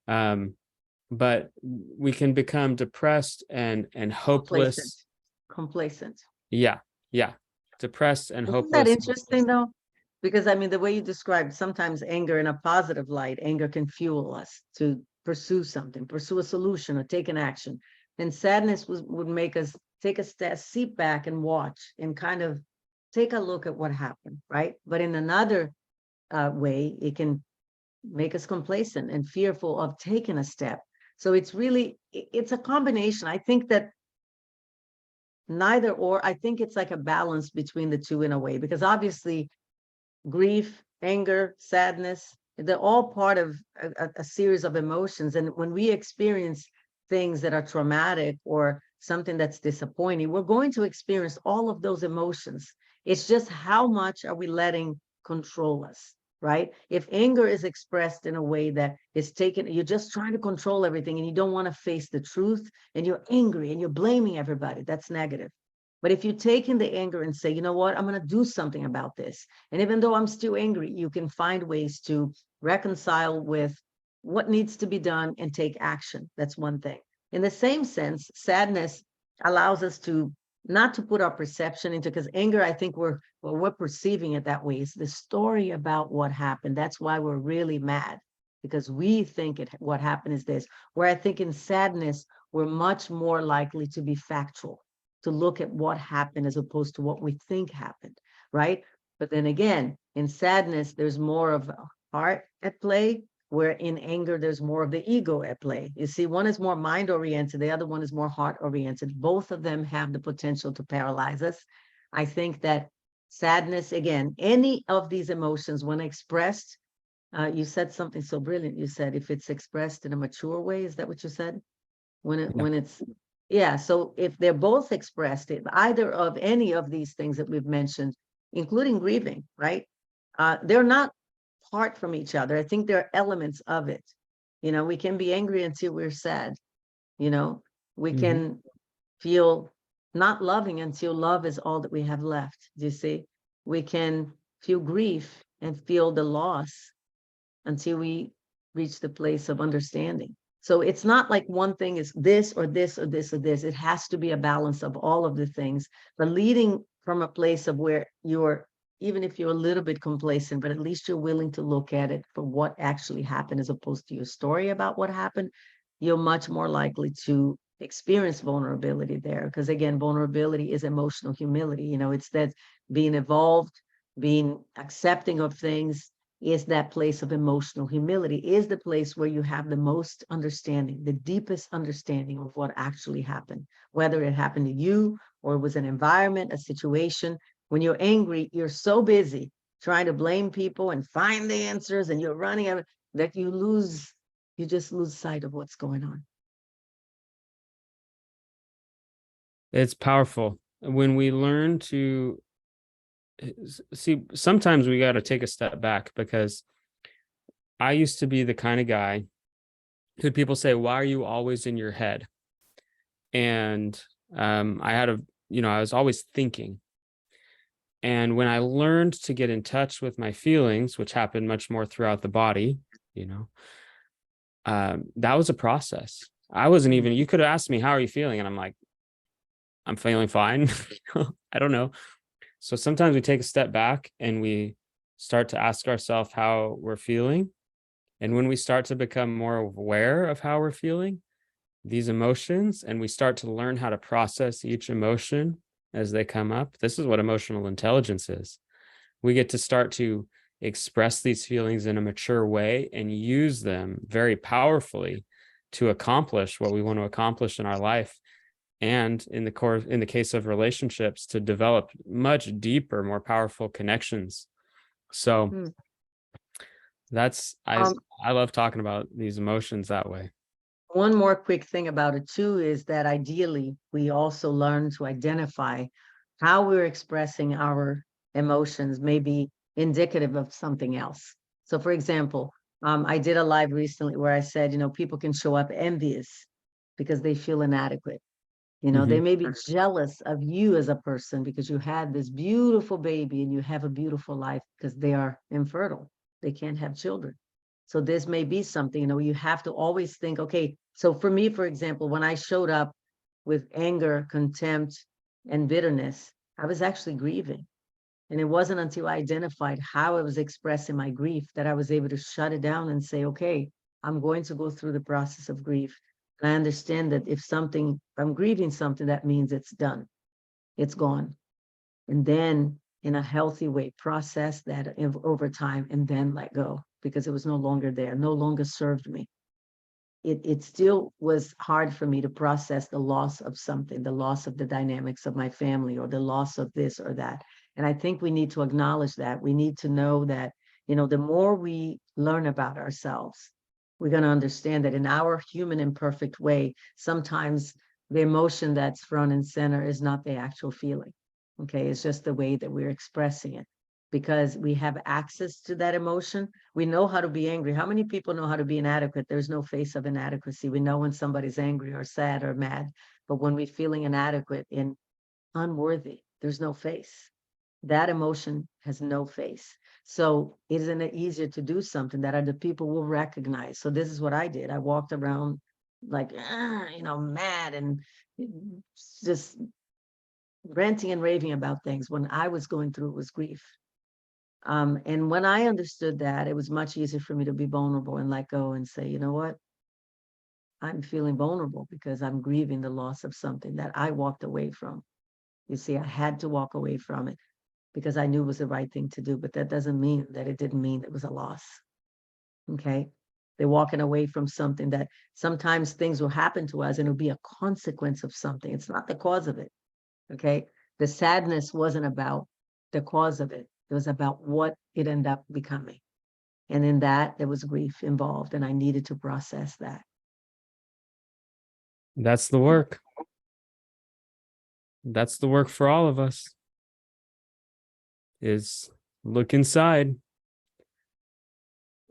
But we can become depressed and Complacent. hopeless. Complacent. Yeah. Yeah. Depressed and Isn't that hopeless. interesting though? Because I mean, the way you described sometimes anger in a positive light, anger can fuel us to pursue something, pursue a solution or take an action. And sadness would make us take a seat back and watch and kind of take a look at what happened, right? But in another way, it can make us complacent and fearful of taking a step. So it's really, it's a combination. I think that neither or, I think it's like a balance between the two in a way, because obviously grief, anger, sadness, they're all part of a series of emotions. And when we experience things that are traumatic or something that's disappointing, we're going to experience all of those emotions. It's just how much are we letting control us, right? If anger is expressed in a way that is taken, you're just trying to control everything and you don't want to face the truth and you're angry and you're blaming everybody, that's negative. But if you take in the anger and say, you know what, I'm going to do something about this. And even though I'm still angry, you can find ways to reconcile with what needs to be done and take action. That's one thing. In the same sense, sadness allows us to not to put our perception into, because anger, I think we're perceiving it that way. It's the story about what happened. That's why we're really mad, because we think what happened is this. Where I think in sadness, we're much more likely to be factual, to look at what happened as opposed to what we think happened, right? But then again, in sadness, there's more of heart at play, where in anger, there's more of the ego at play. You see, one is more mind-oriented, the other one is more heart-oriented. Both of them have the potential to paralyze us. I think that sadness, again, any of these emotions, when expressed, you said something so brilliant. You said, if it's expressed in a mature way, is that what you said? When it's, yeah, so if they're both expressed, if either of any of these things that we've mentioned, including grieving, right? They're not apart from each other. I think there are elements of it. You know, we can be angry until we're sad. You know, we can feel not loving until love is all that we have left. Do you see? We can feel grief and feel the loss until we reach the place of understanding. So it's not like one thing is this or this or this or this. It has to be a balance of all of the things, but leading from a place of where you're, even if you're a little bit complacent, but at least you're willing to look at it for what actually happened as opposed to your story about what happened, you're much more likely to experience vulnerability there. Because again, vulnerability is emotional humility. You know, it's that being evolved, being accepting of things, is that place of emotional humility, is the place where you have the most understanding, the deepest understanding of what actually happened, whether it happened to you or it was an environment, a situation. When you're angry, you're so busy trying to blame people and find the answers, and you're running that you just lose sight of what's going on. It's powerful when we learn to see. Sometimes we got to take a step back, because I used to be the kind of guy who people say, why are you always in your head? And I had I was always thinking. And when I learned to get in touch with my feelings, which happened much more throughout the body, that was a process. I wasn't even, you could have asked me, how are you feeling? And I'm like, I'm feeling fine. I don't know. So sometimes we take a step back and we start to ask ourselves how we're feeling. And when we start to become more aware of how we're feeling, these emotions, and we start to learn how to process each emotion as they come up, this is what emotional intelligence is. We get to start to express these feelings in a mature way and use them very powerfully to accomplish what we want to accomplish in our life. And in the case of relationships, to develop much deeper, more powerful connections. So Hmm. that's Um, I love talking about these emotions that way. One more quick thing about it too is that ideally we also learn to identify how we're expressing our emotions may be indicative of something else. So for example, I did a live recently where I said, people can show up envious because they feel inadequate. They Mhm. may be jealous of you as a person because you had this beautiful baby and you have a beautiful life because they are infertile. They can't have children. So this may be something, you have to always think, okay, so for me, for example, when I showed up with anger, contempt, and bitterness, I was actually grieving. And it wasn't until I identified how I was expressing my grief that I was able to shut it down and say, okay, I'm going to go through the process of grief. And I understand that if I'm grieving something, that means it's done, it's gone. And then in a healthy way, process that over time and then let go because it was no longer there, no longer served me. It still was hard for me to process the loss of something, the loss of the dynamics of my family or the loss of this or that. And I think we need to acknowledge that. We need to know that, the more we learn about ourselves, we're going to understand that in our human imperfect way, sometimes the emotion that's front and center is not the actual feeling. Okay. It's just the way that we're expressing it because we have access to that emotion. We know how to be angry. How many people know how to be inadequate? There's no face of inadequacy. We know when somebody's angry or sad or mad, but when we're feeling inadequate and unworthy, there's no face. That emotion has no face. So isn't it easier to do something that other people will recognize? So this is what I did. I walked around like, mad and just ranting and raving about things when I was going through was grief. And when I understood that, it was much easier for me to be vulnerable and let go and say, you know what? I'm feeling vulnerable because I'm grieving the loss of something that I walked away from. You see, I had to walk away from it because I knew it was the right thing to do, but that doesn't mean that it didn't mean it was a loss. Okay. They're walking away from something that sometimes things will happen to us and it'll be a consequence of something. It's not the cause of it. Okay. The sadness wasn't about the cause of it. It was about what it ended up becoming. And in that, there was grief involved, and I needed to process that. That's the work. That's the work for all of us is look inside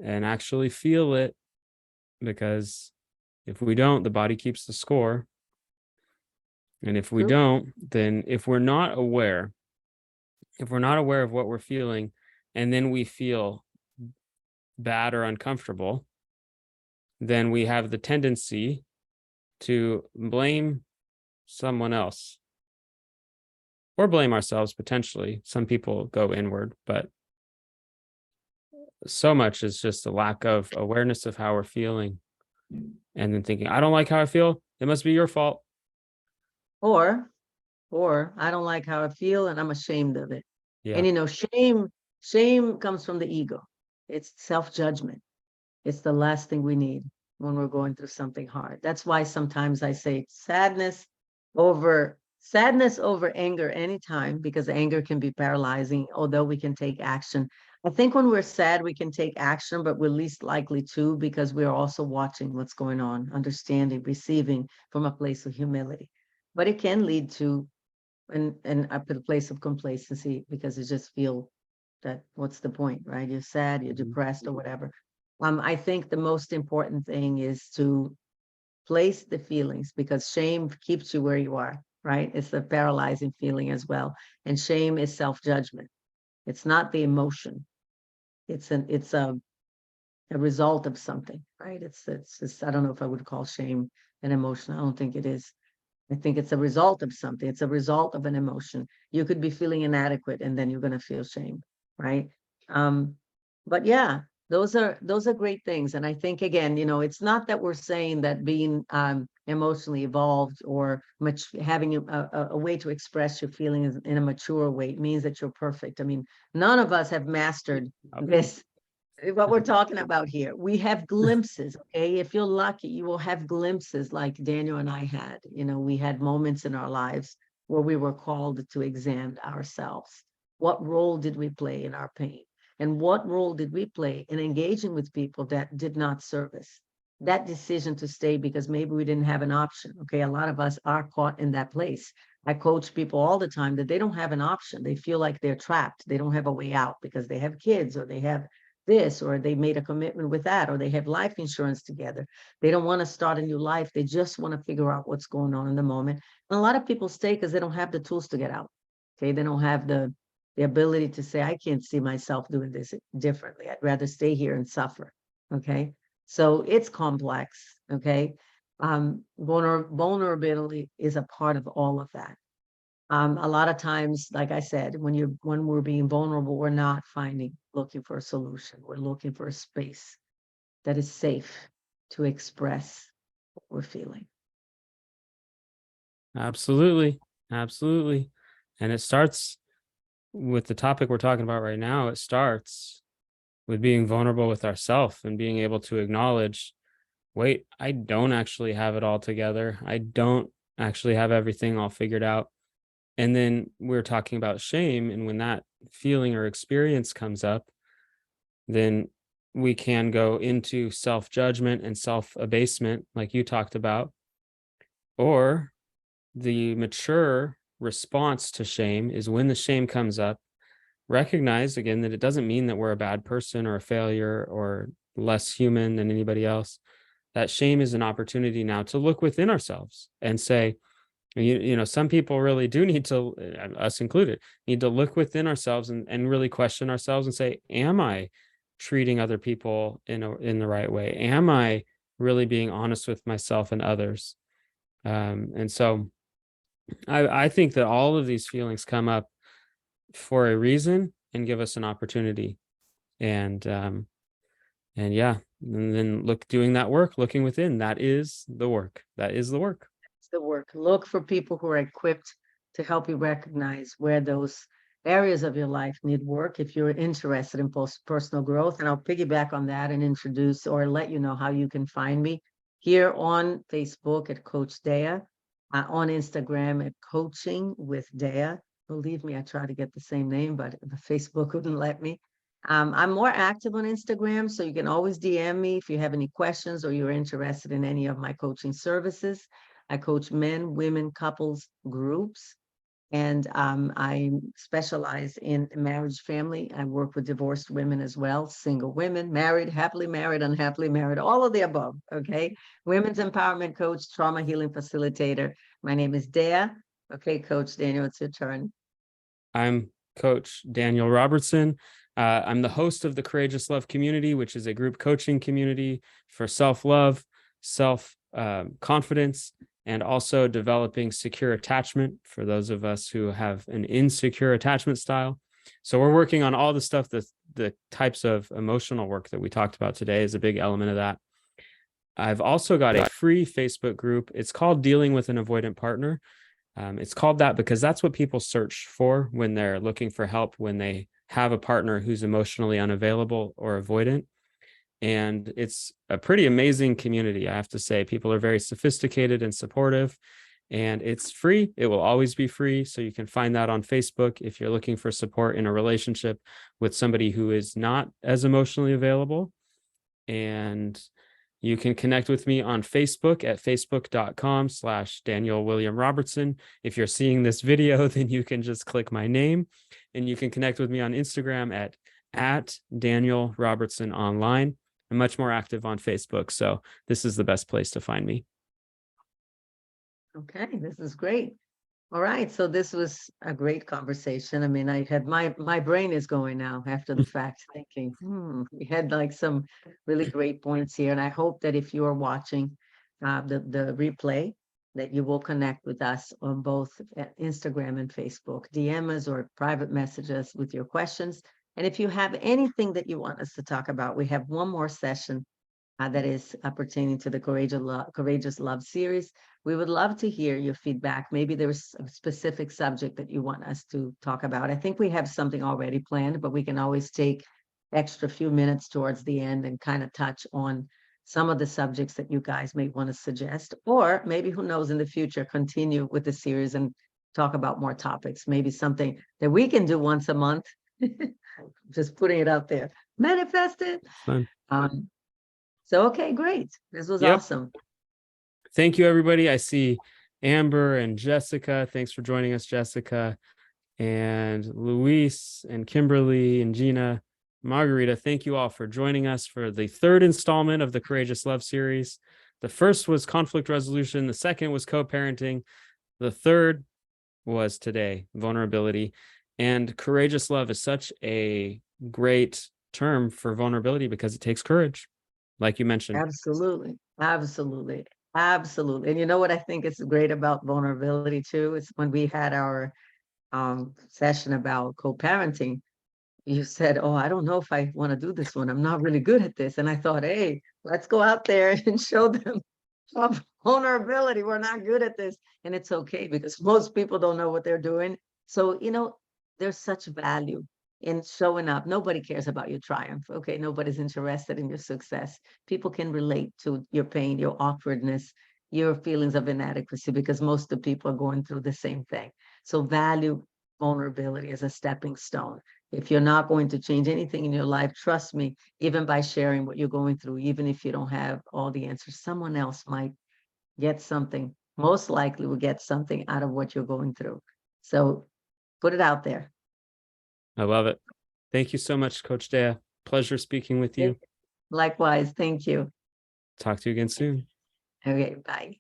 and actually feel it because if we don't, the body keeps the score. And if we True. don't, then if we're not aware of what we're feeling, and then we feel bad or uncomfortable, then we have the tendency to blame someone else or blame ourselves potentially. Some people go inward, but so much is just a lack of awareness of how we're feeling and then thinking, I don't like how I feel. It must be your fault. Or, or I don't like how I feel and I'm ashamed of it. Yeah. And shame comes from the ego. It's self-judgment. It's the last thing we need when we're going through something hard. That's why sometimes I say sadness over anger anytime, because anger can be paralyzing, although we can take action. I think when we're sad, we can take action, but we're least likely to because we're also watching what's going on, understanding, receiving from a place of humility. But it can lead to and up to the place of complacency because you just feel that what's the point, right? You're sad, you're depressed or whatever. I think the most important thing is to place the feelings because shame keeps you where you are, right? It's a paralyzing feeling as well. And shame is self-judgment. It's not the emotion. It's a result of something, right? It's just, I don't know if I would call shame an emotion. I don't think it is. I think it's a result of something. It's a result of an emotion. You could be feeling inadequate and then you're going to feel shame, right? Um, but yeah, those are great things. And I think again, it's not that we're saying that being emotionally evolved or having a way to express your feelings in a mature way means that you're perfect. I mean, none of us have mastered this what we're talking about here. We have glimpses, okay? If you're lucky, you will have glimpses like Daniel and I had. We had moments in our lives where we were called to examine ourselves. What role did we play in our pain? And what role did we play in engaging with people that did not serve us? That decision to stay because maybe we didn't have an option. Okay, a lot of us are caught in that place. I coach people all the time that they don't have an option. They feel like they're trapped. They don't have a way out because they have kids, or they have this, or they made a commitment with that, or they have life insurance together. They don't want to start a new life. They just want to figure out what's going on in the moment. And a lot of people stay because they don't have the tools to get out. Okay, they don't have the ability to say, I can't see myself doing this differently. I'd rather stay here and suffer. Okay, so it's complex. Okay, vulnerability is a part of all of that. A lot of times, like I said, when we're being vulnerable, we're not looking for a solution. We're looking for a space that is safe to express what we're feeling. Absolutely. Absolutely. And it starts with the topic we're talking about right now. It starts with being vulnerable with ourselves and being able to acknowledge, wait, I don't actually have it all together. I don't actually have everything all figured out. And then we're talking about shame. And when that feeling or experience comes up, then we can go into self-judgment and self-abasement, like you talked about. Or the mature response to shame is when the shame comes up, recognize again that it doesn't mean that we're a bad person or a failure or less human than anybody else. That shame is an opportunity now to look within ourselves and say, some people really do need to, us included, need to look within ourselves and really question ourselves and say, am I treating other people in the right way? Am I really being honest with myself and others? And so I think that all of these feelings come up for a reason and give us an opportunity. And yeah, and then doing that work, looking within, that is the work. That is the work. It's the work. Look for people who are equipped to help you recognize where those areas of your life need work if you're interested in personal growth. And I'll piggyback on that and introduce or let you know how you can find me here on Facebook at Coach Déa, on Instagram at Coaching with Déa. Believe me, I tried to get the same name, but the Facebook wouldn't let me. I'm more active on Instagram, so you can always DM me if you have any questions or you're interested in any of my coaching services. I coach men, women, couples, groups, and I specialize in marriage, family. I work with divorced women as well, single women, married, happily married, unhappily married, all of the above, okay? Women's empowerment coach, trauma healing facilitator. My name is Déa. Okay, Coach Daniel, it's your turn. I'm Coach Daniel Robertson. I'm the host of the Courageous Love Community, which is a group coaching community for self-love, self-confidence, and also developing secure attachment for those of us who have an insecure attachment style. So we're working on all the stuff, the types of emotional work that we talked about today is a big element of that. I've also got a free Facebook group. It's called Dealing with an Avoidant Partner. It's called that because that's what people search for when they're looking for help, when they have a partner who's emotionally unavailable or avoidant. And it's a pretty amazing community, I have to say. People are very sophisticated and supportive, and it's free. It will always be free. So you can find that on Facebook if you're looking for support in a relationship with somebody who is not as emotionally available. And you can connect with me on Facebook at facebook.com/Daniel William Robertson. If you're seeing this video, then you can just click my name, and you can connect with me on Instagram at Daniel Robertson Online. I'm much more active on Facebook, so this is the best place to find me. Okay, this is great. All right, so this was a great conversation. I mean, I had my brain is going now after the fact, thinking, we had like some really great points here, and I hope that if you are watching the replay, that you will connect with us on both Instagram and Facebook, DM us or private messages with your questions. And if you have anything that you want us to talk about, we have one more session that is pertaining to the Courageous Love series. We would love to hear your feedback. Maybe there's a specific subject that you want us to talk about. I think we have something already planned, but we can always take extra few minutes towards the end and kind of touch on some of the subjects that you guys may want to suggest, or maybe, who knows, in the future, continue with the series and talk about more topics. Maybe something that we can do once a month Just putting it out there. Manifest it. Fun. So, okay, great. This was Yep. awesome. Thank you, everybody. I see Amber and Jessica. Thanks for joining us, Jessica. And Luis and Kimberly and Gina, Margarita, thank you all for joining us for the third installment of the Courageous Love series. The first was conflict resolution. The second was co-parenting. The third was today, vulnerability. And courageous love is such a great term for vulnerability because it takes courage, like you mentioned. Absolutely. Absolutely. Absolutely. And you know what I think is great about vulnerability too? Is when we had our session about co-parenting, you said, oh, I don't know if I want to do this one. I'm not really good at this. And I thought, hey, let's go out there and show them of vulnerability. We're not good at this. And it's okay because most people don't know what they're doing. So, there's such value in showing up. Nobody cares about your triumph. Okay. Nobody's interested in your success. People can relate to your pain, your awkwardness, your feelings of inadequacy, because most of the people are going through the same thing. So value vulnerability as a stepping stone. If you're not going to change anything in your life, trust me, even by sharing what you're going through, even if you don't have all the answers, someone else might get something, most likely will get something out of what you're going through. So put it out there. I love it. Thank you so much, Coach Déa. Pleasure speaking with you. Likewise. Thank you. Talk to you again soon. Okay. Bye.